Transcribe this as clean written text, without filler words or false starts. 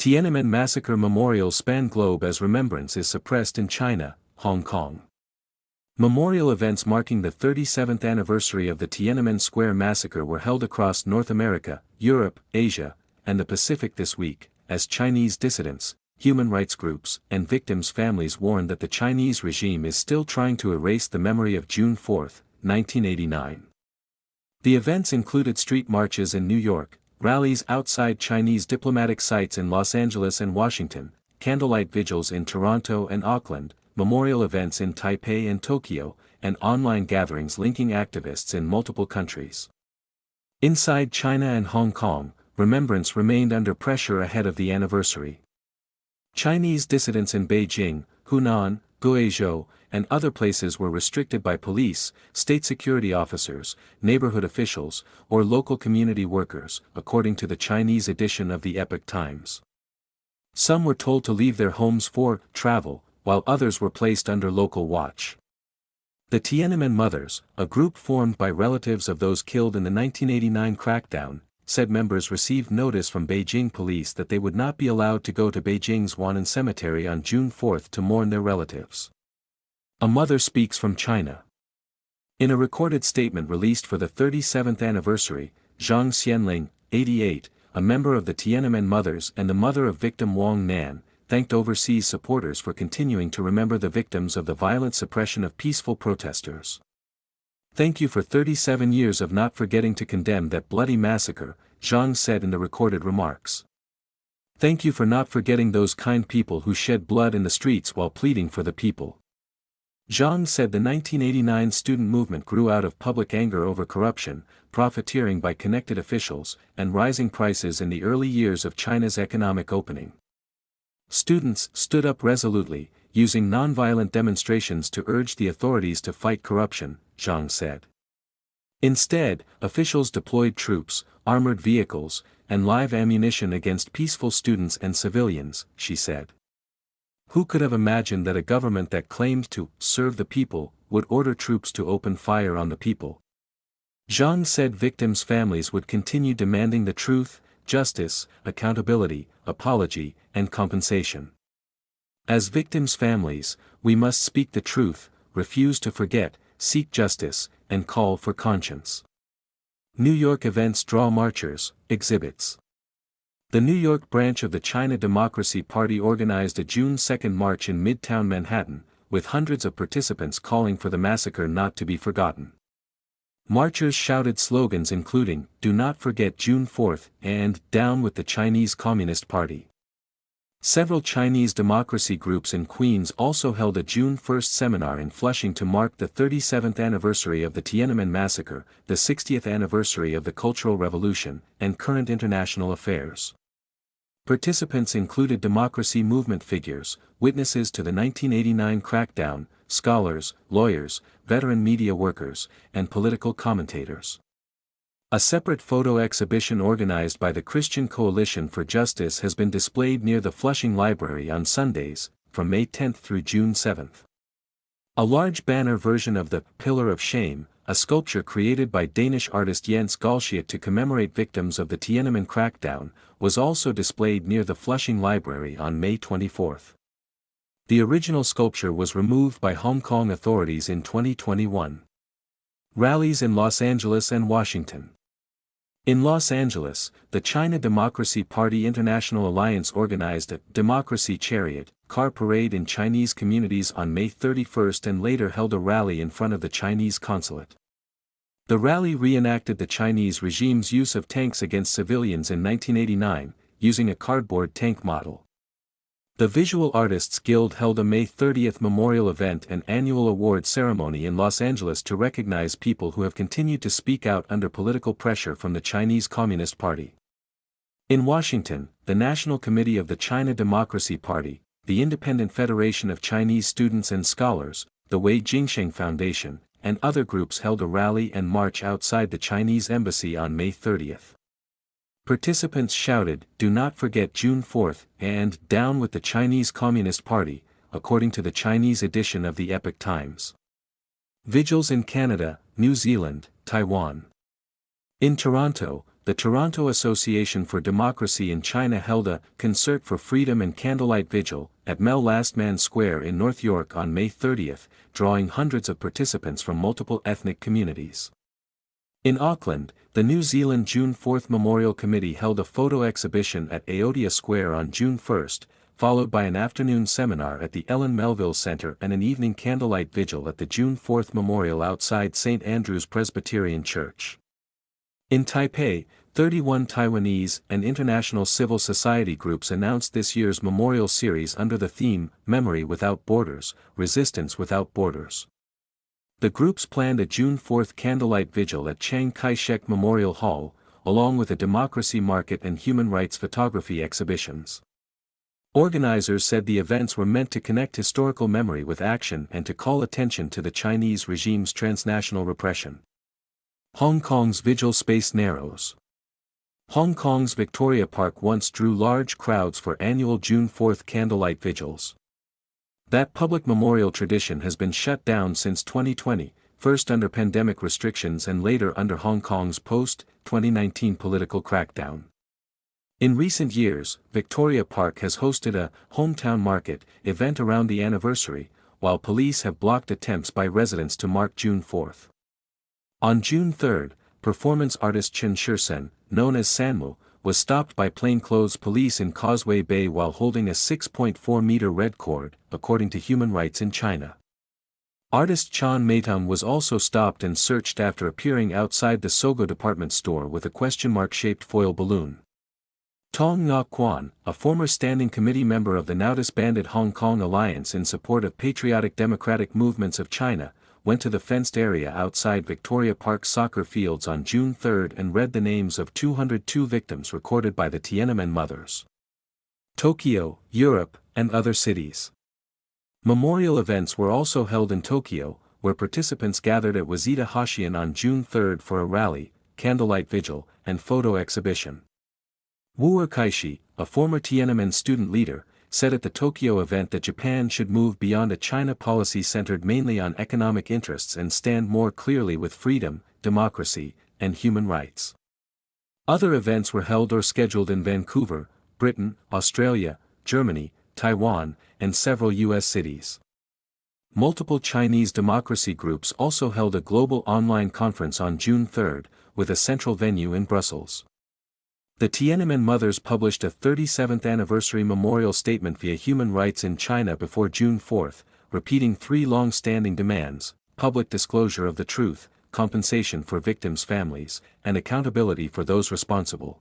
Tiananmen Massacre memorials span globe as remembrance is suppressed in China, Hong Kong. Memorial events marking the 37th anniversary of the Tiananmen Square massacre were held across North America, Europe, Asia, and the Pacific this week, as Chinese dissidents, human rights groups, and victims' families warned that the Chinese regime is still trying to erase the memory of June 4, 1989. The events included street marches in New York, rallies outside Chinese diplomatic sites in Los Angeles and Washington, candlelight vigils in Toronto and Auckland, memorial events in Taipei and Tokyo, and online gatherings linking activists in multiple countries. Inside China and Hong Kong, remembrance remained under pressure ahead of the anniversary. Chinese dissidents in Beijing, Hunan, Guizhou, and other places were restricted by police, state security officers, neighborhood officials, or local community workers, according to the Chinese edition of the Epoch Times. Some were told to leave their homes for travel, while others were placed under local watch. The Tiananmen Mothers, a group formed by relatives of those killed in the 1989 crackdown, said members received notice from Beijing police that they would not be allowed to go to Beijing's Wannan Cemetery on June 4 to mourn their relatives. A mother speaks from China. In a recorded statement released for the 37th anniversary, Zhang Xianling, 88, a member of the Tiananmen Mothers and the mother of victim Wang Nan, thanked overseas supporters for continuing to remember the victims of the violent suppression of peaceful protesters. "Thank you for 37 years of not forgetting to condemn that bloody massacre," Zhang said in the recorded remarks. "Thank you for not forgetting those kind people who shed blood in the streets while pleading for the people." Zhang said the 1989 student movement grew out of public anger over corruption, profiteering by connected officials, and rising prices in the early years of China's economic opening. Students stood up resolutely, using nonviolent demonstrations to urge the authorities to fight corruption, Zhang said. Instead, officials deployed troops, armored vehicles, and live ammunition against peaceful students and civilians, she said. Who could have imagined that a government that claimed to serve the people would order troops to open fire on the people? Zhang said victims' families would continue demanding the truth, justice, accountability, apology, and compensation. As victims' families, we must speak the truth, refuse to forget, seek justice, and call for conscience. New York events draw marchers, exhibits. The New York branch of the China Democracy Party organized a June 2 march in Midtown Manhattan, with hundreds of participants calling for the massacre not to be forgotten. Marchers shouted slogans including, "Do not forget June 4" and "Down with the Chinese Communist Party." Several Chinese democracy groups in Queens also held a June 1 seminar in Flushing to mark the 37th anniversary of the Tiananmen Massacre, the 60th anniversary of the Cultural Revolution, and current international affairs. Participants included democracy movement figures, witnesses to the 1989 crackdown, scholars, lawyers, veteran media workers, and political commentators. A separate photo exhibition organized by the Christian Coalition for Justice has been displayed near the Flushing Library on Sundays, from May 10 through June 7. A large banner version of the Pillar of Shame, a sculpture created by Danish artist Jens Galschiot to commemorate victims of the Tiananmen crackdown, was also displayed near the Flushing Library on May 24. The original sculpture was removed by Hong Kong authorities in 2021. Rallies in Los Angeles and Washington. In Los Angeles, the China Democracy Party International Alliance organized a Democracy Chariot car parade in Chinese communities on May 31 and later held a rally in front of the Chinese consulate. The rally reenacted the Chinese regime's use of tanks against civilians in 1989, using a cardboard tank model. The Visual Artists Guild held a May 30 memorial event and annual award ceremony in Los Angeles to recognize people who have continued to speak out under political pressure from the Chinese Communist Party. In Washington, the National Committee of the China Democracy Party, the Independent Federation of Chinese Students and Scholars, the Wei Jingsheng Foundation, and other groups held a rally and march outside the Chinese embassy on May 30. Participants shouted, "Do not forget June 4" and "Down with the Chinese Communist Party," according to the Chinese edition of the Epoch Times. Vigils in Canada, New Zealand, Taiwan. In Toronto, the Toronto Association for Democracy in China held a Concert for Freedom and Candlelight Vigil at Last Man Square in North York on May 30, drawing hundreds of participants from multiple ethnic communities. In Auckland, the New Zealand June 4 Memorial Committee held a photo exhibition at Aotea Square on June 1, followed by an afternoon seminar at the Ellen Melville Centre and an evening candlelight vigil at the June 4 Memorial outside St. Andrew's Presbyterian Church. In Taipei, 31 Taiwanese and international civil society groups announced this year's memorial series under the theme, Memory Without Borders, Resistance Without Borders. The groups planned a June 4 candlelight vigil at Chiang Kai-shek Memorial Hall, along with a democracy market and human rights photography exhibitions. Organizers said the events were meant to connect historical memory with action and to call attention to the Chinese regime's transnational repression. Hong Kong's vigil space narrows. Hong Kong's Victoria Park once drew large crowds for annual June 4 candlelight vigils. That public memorial tradition has been shut down since 2020, first under pandemic restrictions and later under Hong Kong's post-2019 political crackdown. In recent years, Victoria Park has hosted a hometown market event around the anniversary, while police have blocked attempts by residents to mark June 4. On June 3, performance artist Chen Shirsen, known as Sanmu, was stopped by plainclothes police in Causeway Bay while holding a 6.4-meter red cord, according to Human Rights in China. Artist Chan Meitung was also stopped and searched after appearing outside the Sogo department store with a question-mark-shaped foil balloon. Tong Nga Quan, a former standing committee member of the now disbanded Hong Kong Alliance in support of patriotic democratic movements of China, went to the fenced area outside Victoria Park soccer fields on June 3 and read the names of 202 victims recorded by the Tiananmen mothers. Tokyo, Europe, and other cities. Memorial events were also held in Tokyo, where participants gathered at Waseda Hoshian on June 3 for a rally, candlelight vigil, and photo exhibition. Wu Erkaishi, a former Tiananmen student leader, said at the Tokyo event that Japan should move beyond a China policy centered mainly on economic interests and stand more clearly with freedom, democracy, and human rights. Other events were held or scheduled in Vancouver, Britain, Australia, Germany, Taiwan, and several U.S. cities. Multiple Chinese democracy groups also held a global online conference on June 3, with a central venue in Brussels. The Tiananmen mothers published a 37th anniversary memorial statement via Human Rights in China before June 4, repeating three long-standing demands: public disclosure of the truth, compensation for victims' families, and accountability for those responsible.